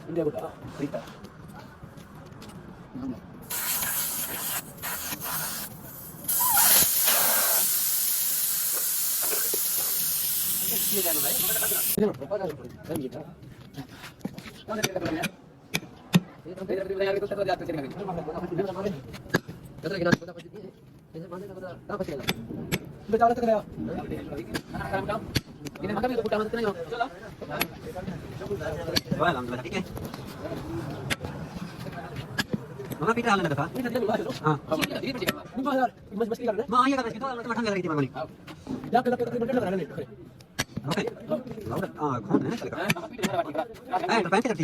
Hindi ako ta. Rita. Mama pita halana dafa. हाँ. माँ ये करना इसकी तो मठन कर रही थी मांगनी. ओके. लाउड. कौन है चलेगा. तो पैंट करती.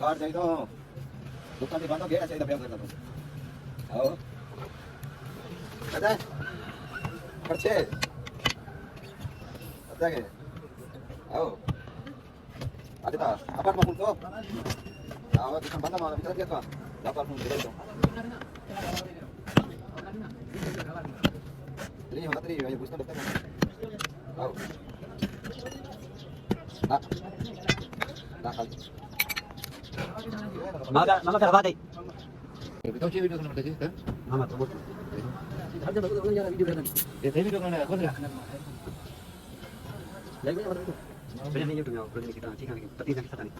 कार चाहिए तो दुकान की बातों गेट चाहिए दबा करना तो आओ पता है खर्चे पता है आओ ada tak apa pun tu awak di tempat mana kita lihat kan dapat pun kita itu ini mana tadi yang busnya dokter आओ dah kali Mama क्या बात है? Kita uji video kan sih, kan? Mama tuh. Ada bagus orang yang video kan. Video kan ada, kan? Lagi apa tu? Sebenarnya ini YouTube nya, kalau kita cik kan, tapi kita tak ni.